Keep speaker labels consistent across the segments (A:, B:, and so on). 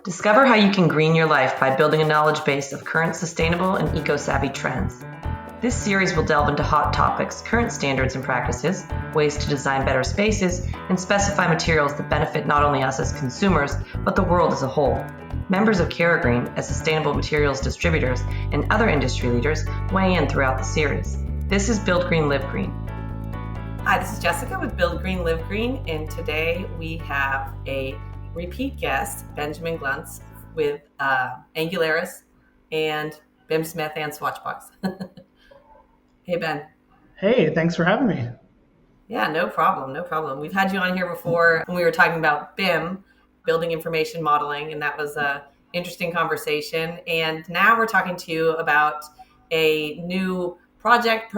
A: Discover how you can green your life by building a knowledge base of current sustainable and eco-savvy trends. This series will delve into hot topics, current standards and practices, ways to design better spaces, and specify materials that benefit not only us as consumers, but the world as a whole. Members of CaraGreen, as sustainable materials distributors, and other industry leaders weigh in throughout the series. This is Build Green, Live Green.
B: Hi, this is Jessica with Build Green, Live Green, and today we have a repeat guest, Benjamin Glunz with Anguleris and BIM Smith and Swatchbox. Hey, Ben.
C: Hey, thanks for having me.
B: Yeah, no problem. We've had you on here before when we were talking about BIM, building information modeling, and that was an interesting conversation. And now we're talking to you about a new product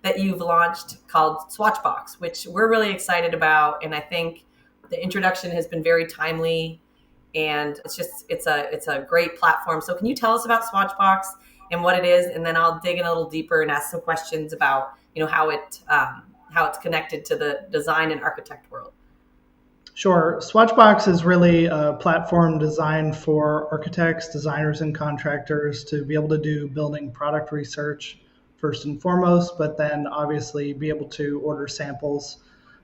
B: that you've launched called Swatchbox, which we're really excited about. And I think the introduction has been very timely, and it's a great platform. So can you tell us about Swatchbox and what it is, and then I'll dig in a little deeper and ask some questions about how it's connected to the design and architect world.
C: Sure. Swatchbox is really a platform designed for architects, designers, and contractors to be able to do building product research first and foremost, but then obviously be able to order samples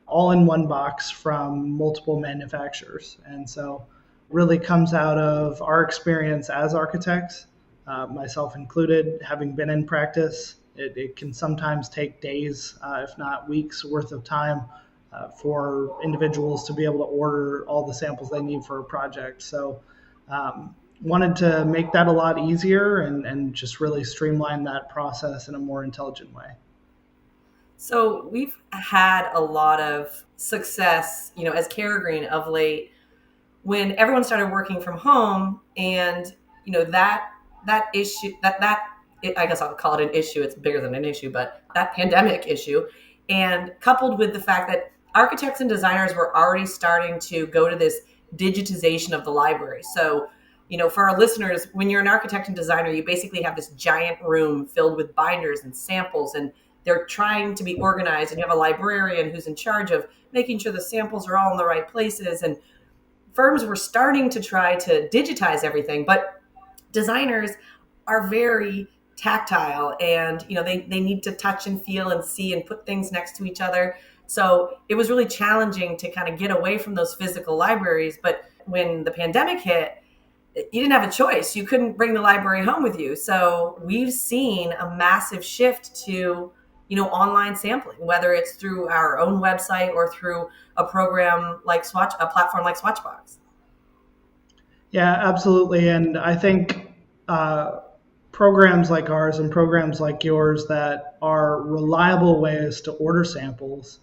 C: all in one box from multiple manufacturers. And so really comes out of our experience as architects, myself included, having been in practice. It can sometimes take days, if not weeks worth of time for individuals to be able to order all the samples they need for a project. So wanted to make that a lot easier and just really streamline that process in a more intelligent way.
B: So we've had a lot of success, as CaraGreen of late, when everyone started working from home, and that issue, I guess I'll call it an issue. It's bigger than an issue, but that pandemic issue, and coupled with the fact that architects and designers were already starting to go to this digitization of the library. So, for our listeners, when you're an architect and designer, you basically have this giant room filled with binders and samples, and they're trying to be organized, and you have a librarian who's in charge of making sure the samples are all in the right places. And firms were starting to try to digitize everything, but designers are very tactile, and they need to touch and feel and see and put things next to each other. So it was really challenging to kind of get away from those physical libraries. But when the pandemic hit, you didn't have a choice. You couldn't bring the library home with you. So we've seen a massive shift to online sampling, whether it's through our own website or through a program like a platform like Swatchbox.
C: Yeah, absolutely. And I think programs like ours and programs like yours that are reliable ways to order samples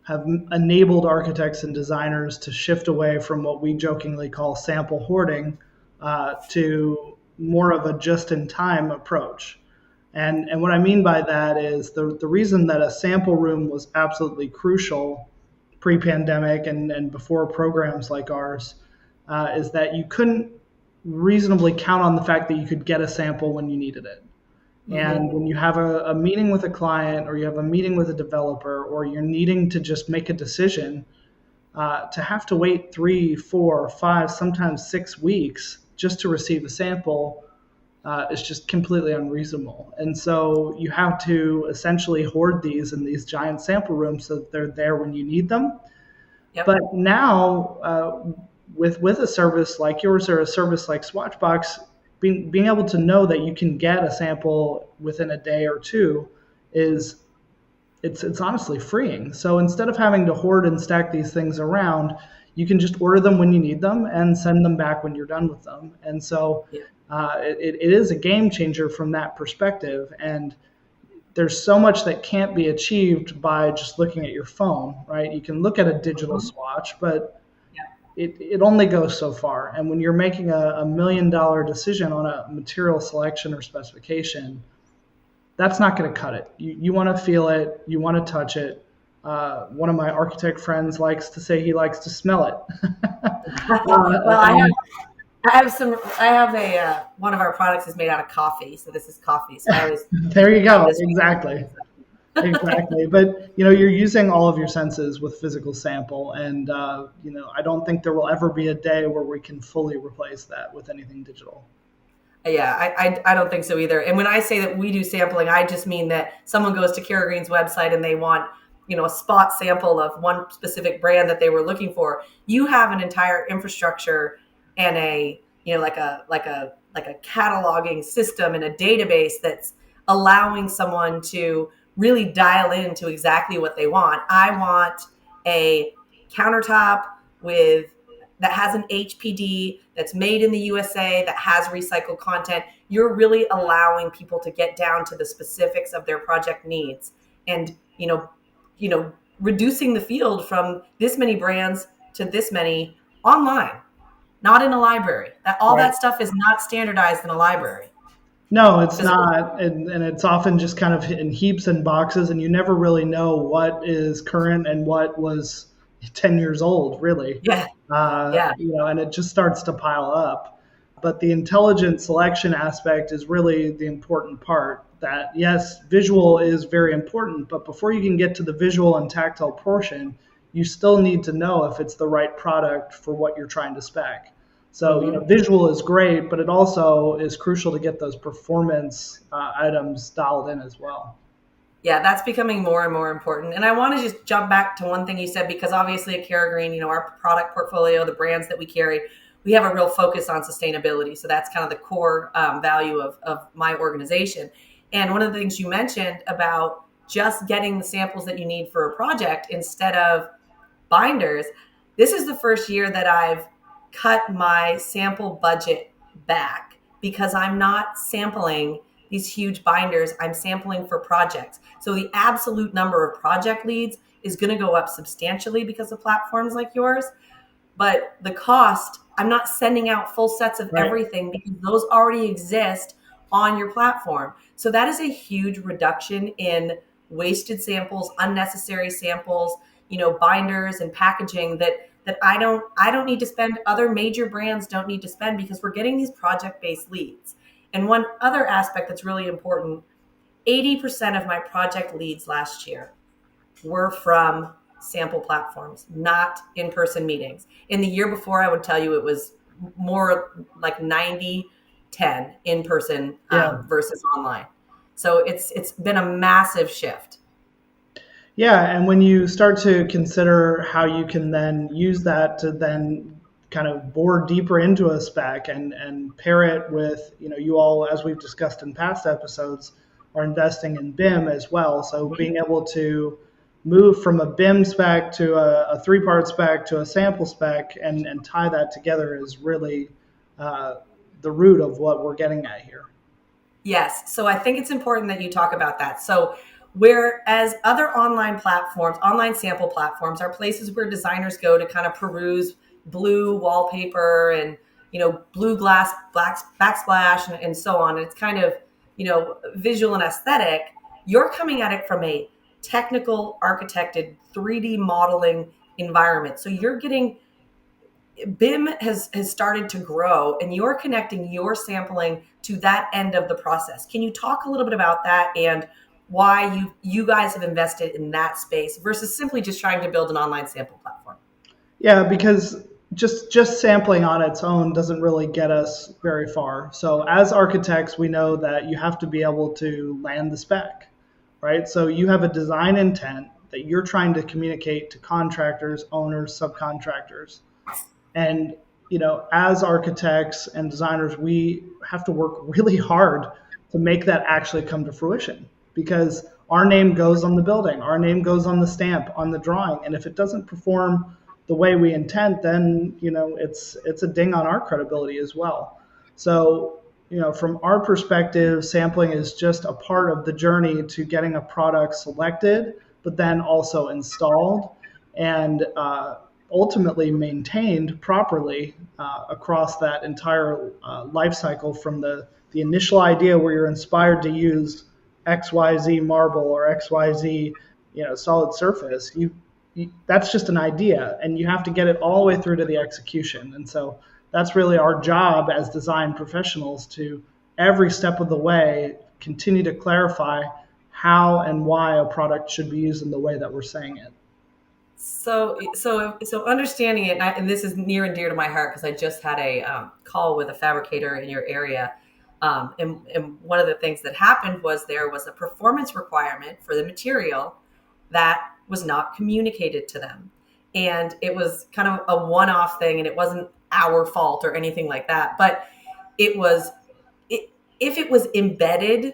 C: have enabled architects and designers to shift away from what we jokingly call sample hoarding to more of a just-in-time approach. And what I mean by that is the reason that a sample room was absolutely crucial pre-pandemic and before programs like ours is that you couldn't reasonably count on the fact that you could get a sample when you needed it. Mm-hmm. And when you have a meeting with a client, or you have a meeting with a developer, or you're needing to just make a decision, to have to wait 3, 4, 5, sometimes 6 weeks just to receive a sample is just completely unreasonable. And so you have to essentially hoard these in these giant sample rooms so that they're there when you need them. Yep. But now with a service like yours or a service like Swatchbox, being able to know that you can get a sample within a day or two it's honestly freeing. So instead of having to hoard and stack these things around, you can just order them when you need them and send them back when you're done with them. And so it is a game changer from that perspective. And there's so much that can't be achieved by just looking at your phone, right? You can look at a digital swatch, but it only goes so far. And when you're making a $1 million decision on a material selection or specification, that's not going to cut it. You want to feel it. You want to touch it. One of my architect friends likes to say he likes to smell it.
B: Well, I have one of our products is made out of coffee. So this is coffee. So
C: there you go. Exactly. Exactly. But, you're using all of your senses with physical sample. And, I don't think there will ever be a day where we can fully replace that with anything digital.
B: Yeah, I don't think so either. And when I say that we do sampling, I just mean that someone goes to Kara Green's website and they want, a spot sample of one specific brand that they were looking for. You have an entire infrastructure and a, like a cataloging system and a database that's allowing someone to really dial into exactly what they want. I want a countertop with that has an HPD, that's made in the USA, that has recycled content. You're really allowing people to get down to the specifics of their project needs, and reducing the field from this many brands to this many online, not in a library.
C: Right.
B: That stuff is not standardized in a library.
C: No, it's not. And it's often just kind of in heaps and boxes, and you never really know what is current and what was 10 years old, really.
B: Yeah.
C: And it just starts to pile up. But the intelligent selection aspect is really the important part. That, yes, visual is very important, but before you can get to the visual and tactile portion, you still need to know if it's the right product for what you're trying to spec. So, visual is great, but it also is crucial to get those performance items dialed in as well.
B: Yeah, that's becoming more and more important. And I want to just jump back to one thing you said, because obviously at Kara Green, our product portfolio, the brands that we carry, we have a real focus on sustainability. So that's kind of the core value of my organization. And one of the things you mentioned about just getting the samples that you need for a project instead of binders, this is the first year that I've cut my sample budget back because I'm not sampling these huge binders. I'm sampling for projects. So the absolute number of project leads is going to go up substantially because of platforms like yours. But the cost, I'm not sending out full sets of everything because those already exist on your platform. So that is a huge reduction in wasted samples, unnecessary samples, binders and packaging that I don't need to spend. Other major brands don't need to spend because we're getting these project-based leads. And one other aspect that's really important, 80% of my project leads last year were from sample platforms, not in-person meetings. In the year before, I would tell you it was more like 90-10 in-person versus online. So it's been a massive shift.
C: Yeah, and when you start to consider how you can then use that to then kind of bore deeper into a spec and pair it with, you all, as we've discussed in past episodes, are investing in BIM as well. So being able to move from a BIM spec to a three-part spec to a sample spec and tie that together is really the root of what we're getting at here.
B: Yes. So I think it's important that you talk about that. So whereas other online platforms, online sample platforms, are places where designers go to kind of peruse blue wallpaper and, blue glass, backsplash and so on. And it's kind of, visual and aesthetic. You're coming at it from a technical, architected, 3D modeling environment. So you're getting, BIM has started to grow, and you're connecting your sampling to that end of the process. Can you talk a little bit about that and why you guys have invested in that space versus simply just trying to build an online sample platform?
C: Yeah, because just sampling on its own doesn't really get us very far. So as architects, we know that you have to be able to land the spec, right? So you have a design intent that you're trying to communicate to contractors, owners, subcontractors. And, as architects and designers, we have to work really hard to make that actually come to fruition, because our name goes on the building, our name goes on the stamp, on the drawing. And if it doesn't perform the way we intend, then, it's a ding on our credibility as well. So, from our perspective, sampling is just a part of the journey to getting a product selected, but then also installed and ultimately maintained properly across that entire life cycle, from the initial idea where you're inspired to use XYZ marble or XYZ solid surface. That's just an idea, and you have to get it all the way through to the execution. And so that's really our job as design professionals, to every step of the way continue to clarify how and why a product should be used in the way that we're saying it.
B: So understanding it, and this is near and dear to my heart because I just had a call with a fabricator in your area, and one of the things that happened was there was a performance requirement for the material that was not communicated to them, and it was kind of a one-off thing, and it wasn't our fault or anything like that, but it was if it was embedded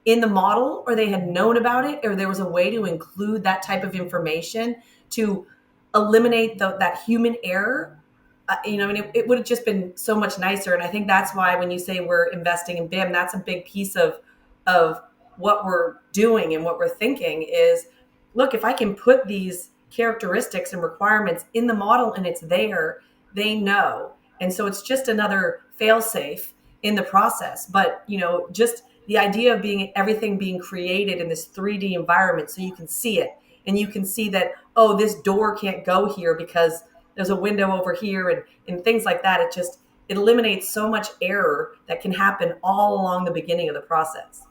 B: in the model or they had known about it or there was a way to include that type of information to eliminate that human error, it would have just been so much nicer. And I think that's why when you say we're investing in BIM, that's a big piece of what we're doing and what we're thinking is, look, if I can put these characteristics and requirements in the model and it's there, they know. And so it's just another fail-safe in the process. But, just the idea of everything being created in this 3D environment so you can see it and you can see that, oh, this door can't go here because there's a window over here and things like that. It eliminates so much error that can happen all along the beginning of the process.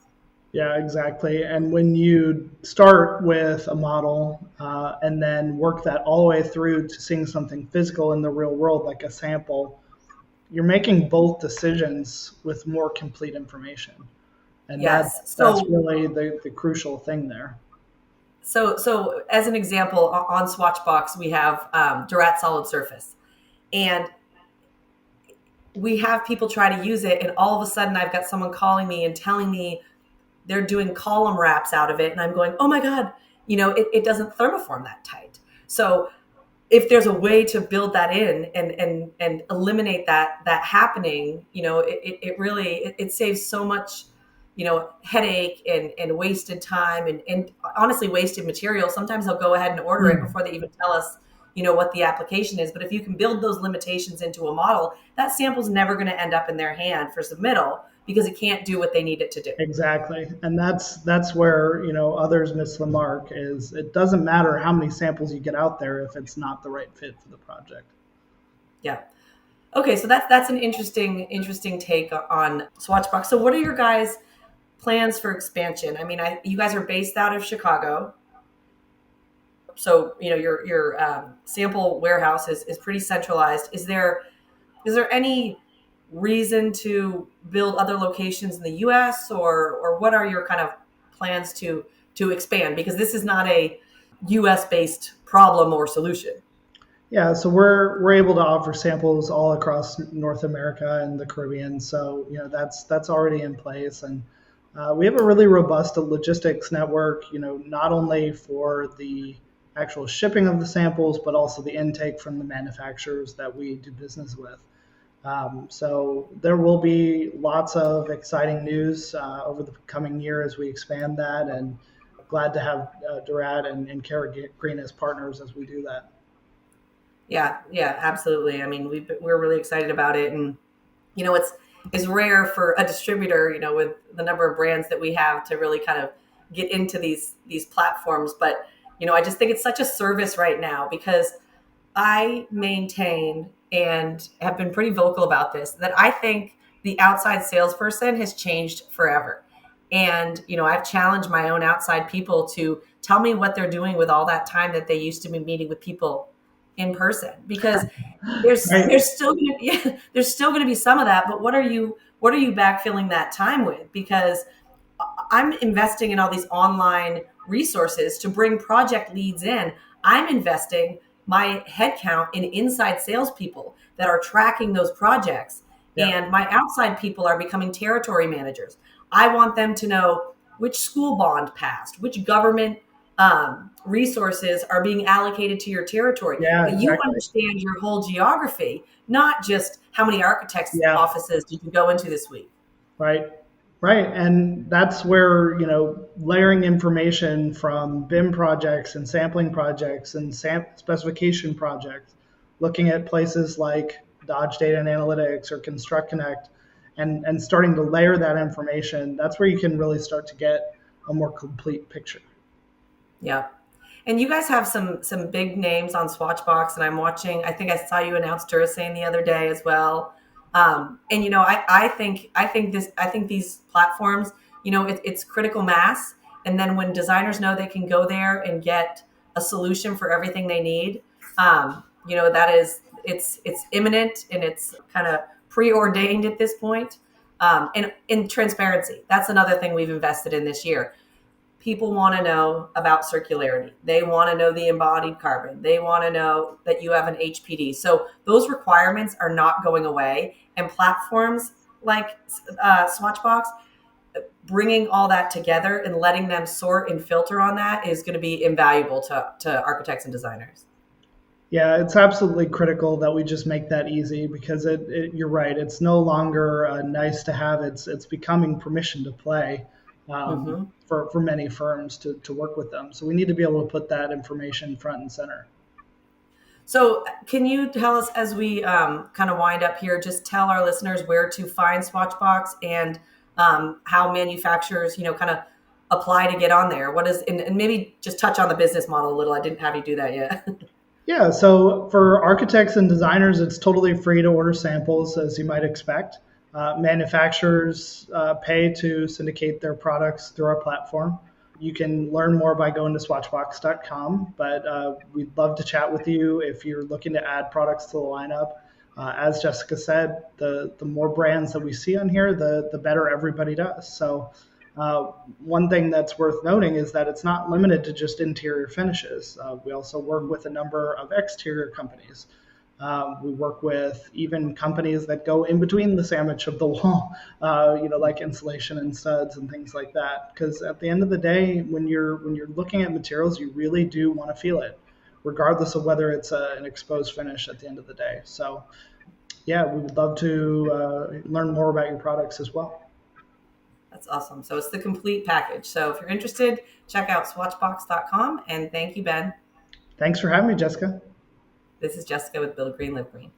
C: Yeah, exactly. And when you start with a model and then work that all the way through to seeing something physical in the real world, like a sample, you're making both decisions with more complete information. And
B: yes.
C: that's really the crucial thing there.
B: So as an example, on Swatchbox, we have Durat Solid Surface. And we have people try to use it, and all of a sudden I've got someone calling me and telling me they're doing column wraps out of it. And I'm going, oh my God, it doesn't thermoform that tight. So if there's a way to build that in and eliminate that happening, it really saves so much, headache and wasted time and honestly wasted material. Sometimes they'll go ahead and order it before they even tell us, what the application is. But if you can build those limitations into a model, that sample's never going to end up in their hand for submittal because it can't do what they need it to do.
C: Exactly. And that's where, others miss the mark is it doesn't matter how many samples you get out there if it's not the right fit for the project.
B: Yeah. Okay. So that's an interesting take on Swatchbox. So what are your guys' plans for expansion? I mean, you guys are based out of Chicago. So, your sample warehouse is pretty centralized. Is there any reason to build other locations in the U.S. or what are your kind of plans to expand? Because this is not a U.S. based problem or solution.
C: Yeah, so we're able to offer samples all across North America and the Caribbean. So that's already in place, and we have a really robust logistics network. Not only for the actual shipping of the samples, but also the intake from the manufacturers that we do business with. So there will be lots of exciting news over the coming year as we expand that, and glad to have Durat and Cara Green as partners as we do that.
B: Yeah, absolutely. I mean, we're really excited about it, and it's rare for a distributor, with the number of brands that we have to really kind of get into these platforms. But I just think it's such a service right now because I maintain and have been pretty vocal about this, that I think the outside salesperson has changed forever. And, I've challenged my own outside people to tell me what they're doing with all that time that they used to be meeting with people in person, because there's still going to be some of that. But what are you backfilling that time with? Because I'm investing in all these online resources to bring project leads in. I'm investing my headcount in inside salespeople that are tracking those projects. Yeah. And my outside people are becoming territory managers. I want them to know which school bond passed, which government resources are being allocated to your territory.
C: Yeah,
B: exactly. You understand your whole geography, not just how many architects' offices you can go into this week.
C: Right. And that's where, layering information from BIM projects and sampling projects and specification projects, looking at places like Dodge Data and Analytics or Construct Connect and starting to layer that information, that's where you can really start to get a more complete picture. Yeah.
B: And you guys have some big names on Swatchbox, and I'm watching, I think I saw you announce Duracell the other day as well. And I think these platforms, it's critical mass, And then when designers know they can go there and get a solution for everything they need, that is, it's imminent and it's kind of preordained at this point. And in transparency, that's another thing we've invested in this year. People want to know about circularity. They want to know the embodied carbon. They want to know that you have an HPD. So those requirements are not going away. And platforms like Swatchbox, bringing all that together and letting them sort and filter on that is going to be invaluable to architects and designers.
C: Yeah, it's absolutely critical that we just make that easy, because you're right. It's no longer nice to have. It's becoming permission to play for many firms to work with them. So we need to be able to put that information front and center.
B: So can you tell us, as we kind of wind up here, just tell our listeners where to find Swatchbox and how manufacturers, kind of apply to get on there? What is, and maybe just touch on the business model a little. I didn't have you do that yet.
C: Yeah, so for architects and designers, it's totally free to order samples, as you might expect. Manufacturers pay to syndicate their products through our platform. You can learn more by going to swatchbox.com, but we'd love to chat with you if you're looking to add products to the lineup. As Jessica said, the more brands that we see on here, the better everybody does. So one thing that's worth noting is that it's not limited to just interior finishes. We also work with a number of exterior companies. We work with even companies that go in between the sandwich of the wall, like insulation and studs and things like that. Because at the end of the day, when you're looking at materials, you really do want to feel it, regardless of whether it's an exposed finish at the end of the day. So, yeah, we would love to learn more about your products as well.
B: That's awesome. So it's the complete package. So if you're interested, check out swatchbox.com. And thank you, Ben.
C: Thanks for having me, Jessica.
B: This is Jessica with Build Green, Live Green.